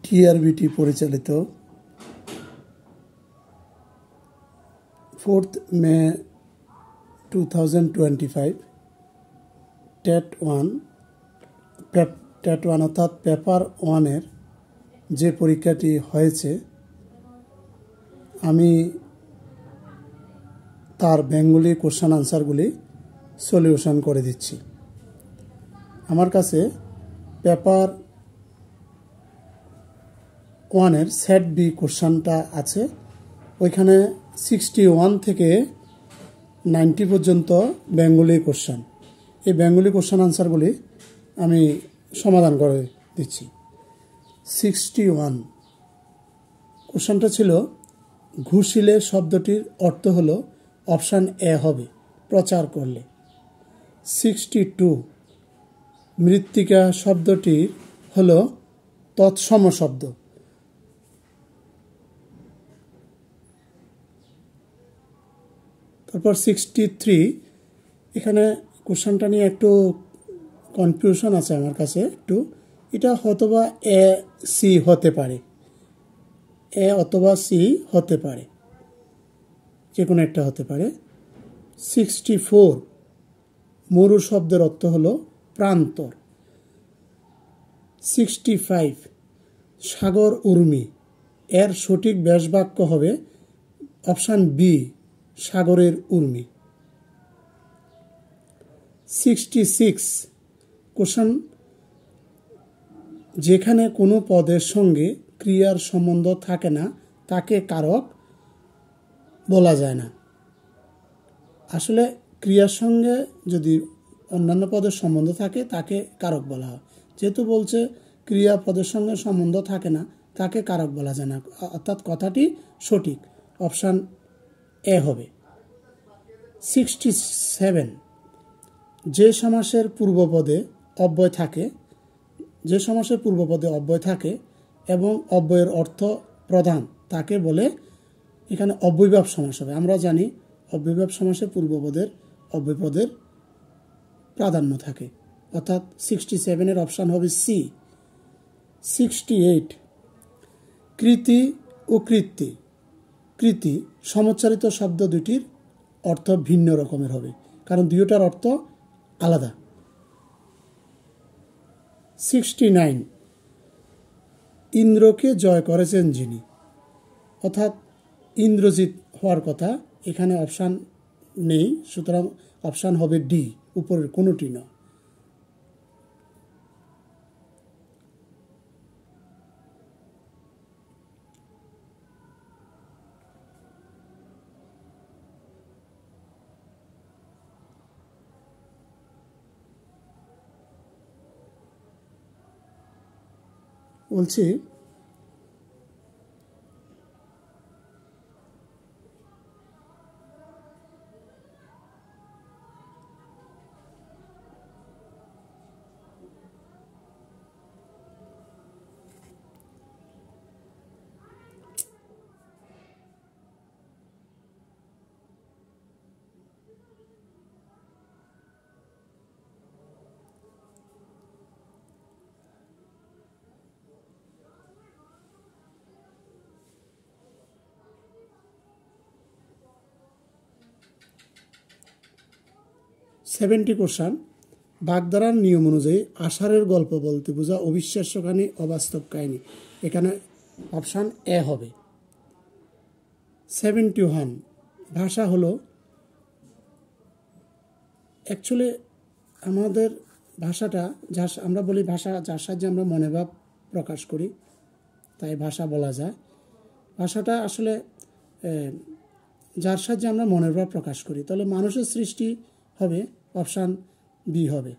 TRBT পরিচালিত 4th মে 2025 TET 1 অর্থাৎ paper 1-এর যে পরীক্ষাটি হয়েছে আমি তার বেঙ্গলি কোশ্চেন আনসারগুলি সলিউশন করে দিচ্ছি। আমার কাছে পেপার 1-এর সেট বি কোশ্চেনটা আছে, ওইখানে 61 থেকে 90 পর্যন্ত বেঙ্গলি কোশ্চেন। এই বেঙ্গলি কোশ্চেন আনসারগুলি আমি সমাধান করে দিচ্ছি। 61 কোশ্চেনটা ছিল, ঘুষিলে শব্দটির অর্থ হলো অপশান এ হবে, প্রচার করলে। 62 মৃত্তিকা শব্দটি হলো তৎসম শব্দ। তারপর 63 এখানে কোশ্চেনটা নিয়ে একটু কনফিউশন আছে আমার কাছে একটু, এটা হয়তোবা এ সি হতে পারে, এ অথবা সি হতে পারে, যে কোনো একটা হতে পারে। 64 মরু শব্দের অর্থ হলো প্রান্তর। 65 সাগর উর্মি, এর সঠিক ব্যাসবাক্য হবে অপশান বি, সাগরের উর্মি। 66 কোশ্চেন, যেখানে কোনো পদের সঙ্গে ক্রিয়ার সম্বন্ধ থাকে না তাকে কারক বলা যায় না। আসলে ক্রিয়ার সঙ্গে যদি অন্যান্য পদের সম্বন্ধ থাকে তাকে কারক বলা হয়, যেহেতু বলছে ক্রিয়া পদের সঙ্গে সম্বন্ধ থাকে না তাকে কারক বলা যায় না, অর্থাৎ কথাটি সঠিক, অপশান এ হবে। 67 যে সমাসের পূর্বপদে অব্যয় থাকে, এবং অব্যয়ের অর্থ প্রধান তাকে বলে এখানে অব্যয়ভাব সমাস হবে। আমরা জানি অব্যয়ভাব সমাসে পূর্বপদের অব্যয়পদের প্রাধান্য থাকে, অর্থাৎ 67-এর অপশান হবে সি। 68 কৃতি ও কৃতি সমোচ্চারিত শব্দ দুটির অর্থ ভিন্ন রকমের হবে, কারণ দুইটার অর্থ আলাদা। 69 ইন্দ্রকে জয় করেছেন যিনি, অর্থাৎ ইন্দ্রজিৎ হওয়ার কথা, এখানে অপশান নেই, সুতরাং অপশান হবে ডি, উপরের কোনোটি নয়। বলছি কোশ্চেন, বাগধারার নিয়ম অনুযায়ী আষাঢ়ের গল্প বলতে বোঝা অবিশ্বাস্য কাহিনী, অবাস্তব কাহিনী, এখানে অপশান এ হবে। 71 ভাষা হলো, অ্যাকচুয়ালি আমাদের ভাষাটা আমরা বলি ভাষা যার সাহায্যে আমরা মনের ভাব প্রকাশ করি, তাই ভাষা বলা যায়। ভাষাটা আসলে যার সাহায্যে আমরা মনের ভাব প্রকাশ করি, তাহলে মানুষের সৃষ্টি হবে, অপশান বি হবে।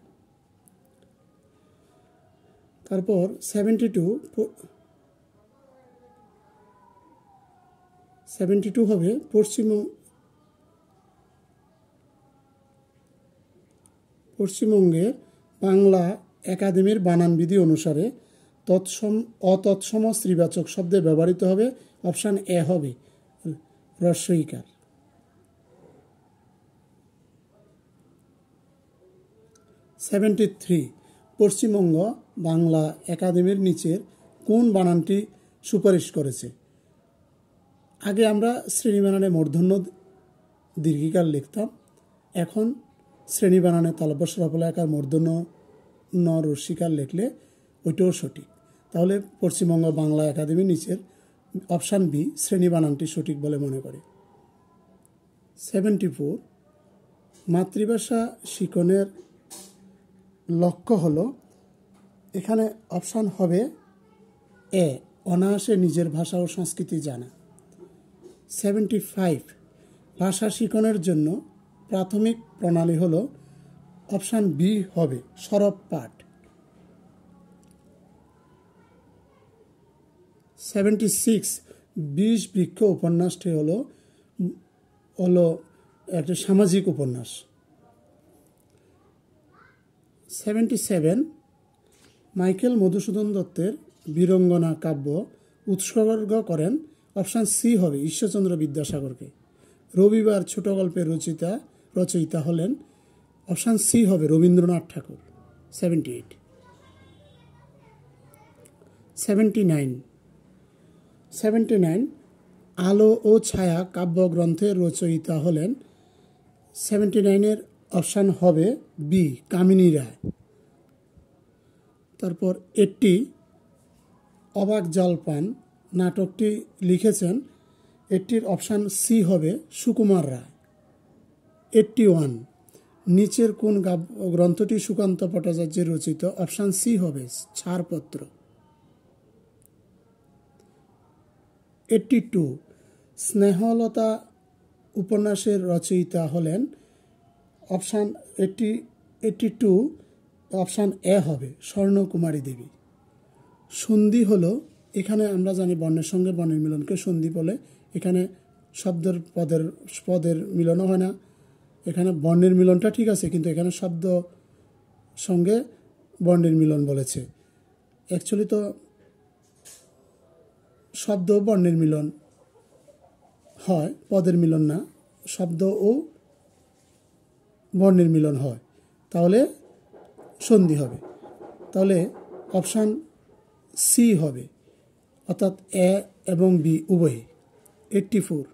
তারপর 72 হবে পশ্চিমবঙ্গের বাংলা একাডেমির বানানবিধি অনুসারে অতৎসম স্ত্রীবাচক শব্দে ব্যবহৃত হবে, অপশান এ হবে, হ্রস্বইকার। 73 পশ্চিমবঙ্গ বাংলা একাডেমির নিচের কোন বানানটি সুপারিশ করেছে? আগে আমরা শ্রেণী বানানে মূর্ধন্য দীর্ঘিকার লিখতাম, এখন শ্রেণী বানানে তালব্য স্বরফলাকার মূর্ধন্য ন রস্যিকার লিখলে ওইটাও সঠিক। তাহলে পশ্চিমবঙ্গ বাংলা একাডেমি নিচের অপশান বি শ্রেণী বানানটি সঠিক বলে মনে করে। 74 মাতৃভাষা শিক্ষণের লক্ষ্য হলো, এখানে অপশান হবে এ অনায়াসে নিজের ভাষা ও সংস্কৃতি জানা। 75 ভাষা শিক্ষণের জন্য প্রাথমিক প্রণালী হলো, অপশান বি হবে সরব পাঠ। 76 ২০ বৃক্ষ উপন্যাসটি হলো একটা সামাজিক উপন্যাস। 77 মাইকেল মধুসূদন দত্তের বীরঙ্গনা কাব্য উৎসর্গ করেন, অপশান সি হবে ঈশ্বরচন্দ্র বিদ্যাসাগরকে। রবিবার ছোট গল্পের রচয়িতা হলেন, অপশান সি হবে রবীন্দ্রনাথ ঠাকুর। 78 79 আলো ও ছায়া কাব্যগ্রন্থের রচয়িতা হলেন, 79 অপশান হবে বি কামিনী রায়। তারপর 80 অবাক জলপান নাটকটি লিখেছেন, এটির অপশান সি হবে সুকুমার রায়। 81 নিচের কোন গ্রন্থটি সুকান্ত ভট্টাচার্যের রচিত, অপশান সি হবে ছাড়পত্র। 82 স্নেহলতা উপন্যাসের রচয়িতা হলেন, অপশান 82 অপশান এ হবে স্বর্ণকুমারী দেবী। সন্ধি হলো, এখানে আমরা জানি বর্ণের সঙ্গে বর্ণের মিলনকে সন্ধি বলে, এখানে শব্দের পদের মিলনও হয় না, এখানে বর্ণের মিলনটা ঠিক আছে, কিন্তু এখানে শব্দ সঙ্গে বর্ণের মিলন বলেছে। অ্যাকচুয়ালি তো শব্দ বর্ণের মিলন হয়, পদের মিলন না, শব্দ ও বর্ণের মিলন হয়, তাহলে সন্ধি হবে। তাহলে অপশান সি হবে, অর্থাৎ এ এবং বি উভয়। 84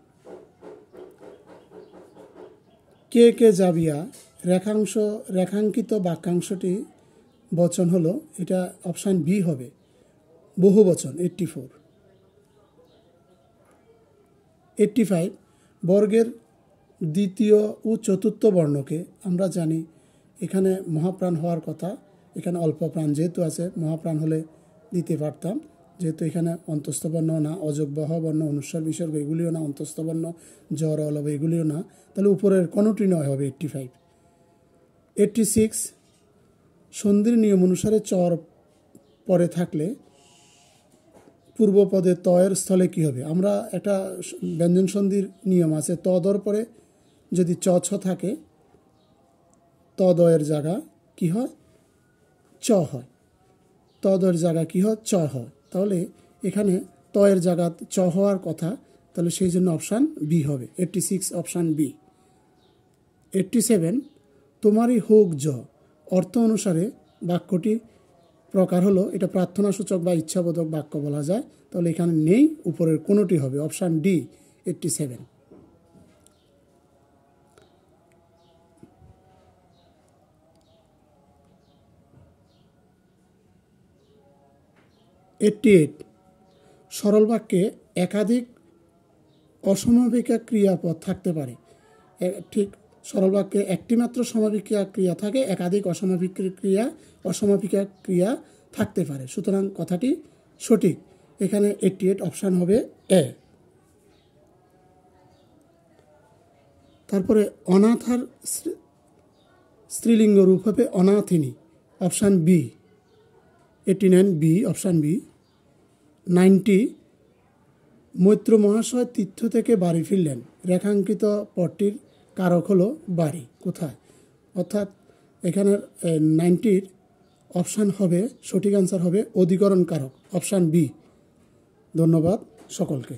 কে কে যাবিয়া রেখাঙ্কিত বাক্যাংশটি বচন হলো, এটা অপশান বি হবে বহু বচন। 85 বর্গের দ্বিতীয় ও চতুর্থ বর্ণকে আমরা জানি এখানে মহাপ্রাণ হওয়ার কথা, এখানে অল্প প্রাণ যেহেতু আছে, মহাপ্রাণ হলে দিতে পারতাম, যেহেতু এখানে অন্তস্থ বর্ণ না, অযোগ্য বর্ণ, অনুস্বার বিসর্গ এগুলিও না, অন্তস্থ বর্ণ জ্বর অলব এগুলিও না, তাহলে উপরের কোনটি নয় হবে 85। 86 সন্ধির নিয়ম অনুসারে চর পরে থাকলে পূর্বপদে তয়ের স্থলে কি হবে? আমরা একটা ব্যঞ্জন সন্ধির নিয়ম আছে, ত দর পরে যদি চ ছ থাকে, ত দয়ের জায়গা কি হয়? চ হয়। ত দয়ের জায়গা কি হয়? চ হয়। তাহলে এখানে তয়ের জায়গা চ হওয়ার কথা, তাহলে সেই জন্য অপশান বি হবে। 86 অপশান বি। 87 তোমারই হোক জ অর্থ অনুসারে বাক্যটি প্রকার হলো, এটা প্রার্থনাসূচক বা ইচ্ছাবোধক বাক্য বলা যায়, তাহলে এখানে নেই, উপরের কোনোটি হবে, অপশান ডি 87। 88 সরল বাক্যে একাধিক অসমাপিকা ক্রিয়াপদ থাকতে পারে। ঠিক, সরল বাক্যে একটি মাত্র সমাপিকা ক্রিয়া থাকে, একাধিক অসমাপিকা ক্রিয়া থাকতে পারে, সুতরাং কথাটি সঠিক। এখানে 88 অপশান হবে এ। তারপরে অনাথার স্ত্রীলিঙ্গ রূপ হবে অনাথিনী, option B. 89 B, option B. 90 Maitra মহাশয় তীর্থ থেকে বাড়ি ফিরলেন, রেখাঙ্কিত পদটির কারক হলো বাড়ি, কোথায়? অর্থাৎ এখানের 90 অপশান হবে, সঠিক আনসার হবে অধিকরণ কারক, অপশান বি। ধন্যবাদ সকলকে।